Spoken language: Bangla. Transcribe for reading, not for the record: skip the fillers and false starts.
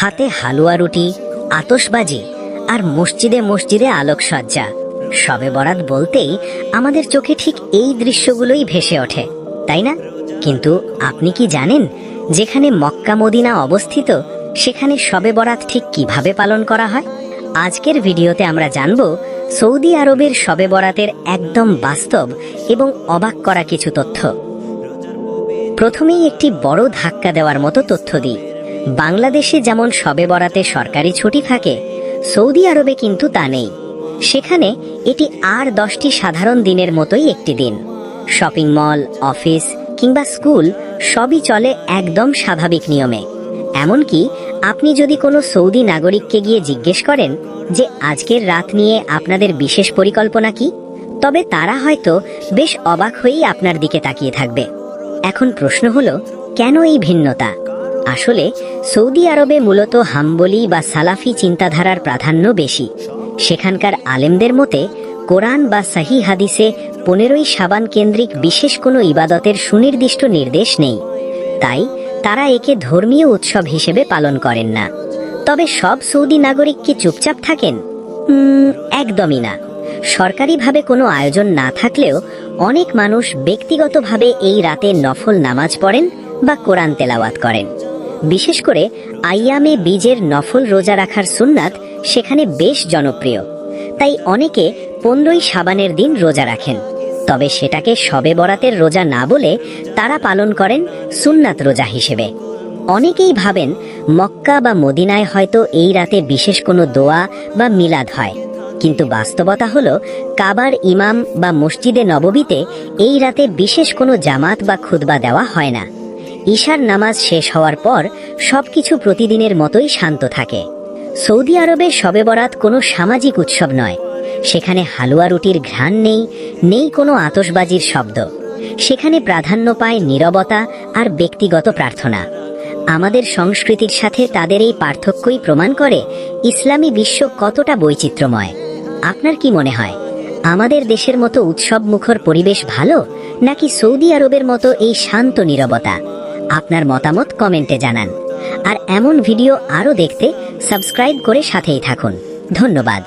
হাতে হালুয়া রুটি, আতশবাজি আর মসজিদে মসজিদে আলোকসজ্জা। শবে বরাত বলতেই আমাদের চোখে ঠিক এই দৃশ্যগুলোই ভেসে ওঠে, তাই না? কিন্তু আপনি কি জানেন, যেখানে মক্কা মদিনা অবস্থিত সেখানে শবে বরাত ঠিক কিভাবে পালন করা হয়? আজকের ভিডিওতে আমরা জানব সৌদি আরবের শবে বরাতের একদম বাস্তব এবং অবাক করা কিছু তথ্য। প্রথমেই একটি বড় ধাক্কা দেওয়ার মতো তথ্য দিই। বাংলাদেশে যেমন শবে বরাতে সরকারি ছুটি থাকে, সৌদি আরবে কিন্তু তা নেই। সেখানে এটি আর 10টি সাধারণ দিনের মতোই একটি দিন। শপিং মল, অফিস কিংবা স্কুল সবই চলে একদম স্বাভাবিক নিয়মে। এমনকি আপনি যদি কোনো সৌদি নাগরিককে গিয়ে জিজ্ঞেস করেন যে আজকের রাত নিয়ে আপনাদের বিশেষ পরিকল্পনা কি, তবে তারা হয়তো বেশ অবাক হয়েই আপনার দিকে তাকিয়ে থাকবে। এখন প্রশ্ন হলো, কেন এই ভিন্নতা? আসলে সৌদি আরবে মূলত হাম্বলি বা সালাফি চিন্তাধারার প্রাধান্য বেশি। সেখানকার আলেমদের মতে কোরআন বা সহিহ হাদিসে 15ই শাবান কেন্দ্রিক বিশেষ কোনো ইবাদতের সুনির্দিষ্ট নির্দেশ নেই। তাই তারা একে ধর্মীয় উৎসব হিসেবে পালন করেন না। তবে সব সৌদি নাগরিক কি চুপচাপ থাকেন? একদমই না। সরকারিভাবে কোনো আয়োজন না থাকলেও অনেক মানুষ ব্যক্তিগতভাবে এই রাতে নফল নামাজ পড়েন বা কোরআন তেলাওয়াত করেন। বিশেষ করে আইয়ামে বীজের নফল রোজা রাখার সুন্নাত সেখানে বেশ জনপ্রিয়। তাই অনেকে 15ই শাবানের দিন রোজা রাখেন, তবে সেটাকে শবে বরাতের রোজা না বলে তারা পালন করেন সুন্নাত রোজা হিসেবে। অনেকেই ভাবেন মক্কা বা মদিনায় হয়তো এই রাতে বিশেষ কোনো দোয়া বা মিলাদ হয়, কিন্তু বাস্তবতা হলো কাবার ইমাম বা মসজিদে নববীতে এই রাতে বিশেষ কোনো জামাত বা খুতবা দেওয়া হয় না। ঈশার নামাজ শেষ হওয়ার পর সবকিছু প্রতিদিনের মতোই শান্ত থাকে। সৌদি আরবে শবে বরাত কোনো সামাজিক উৎসব নয়। সেখানে হালুয়া রুটির ঘ্রাণ নেই, নেই কোনো আতশবাজির শব্দ। সেখানে প্রাধান্য পায় নীরবতা আর ব্যক্তিগত প্রার্থনা। আমাদের সংস্কৃতির সাথে তাদের এই পার্থক্যই প্রমাণ করে ইসলামী বিশ্ব কতটা বৈচিত্র্যময়। আপনার কি মনে হয়, আমাদের দেশের মতো উৎসব মুখর পরিবেশ ভালো, নাকি সৌদি আরবের মতো এই শান্ত নীরবতা? আপনার মতামত কমেন্টে জানান। আর এমন ভিডিও আরও দেখতে সাবস্ক্রাইব করে সাথেই থাকুন। ধন্যবাদ।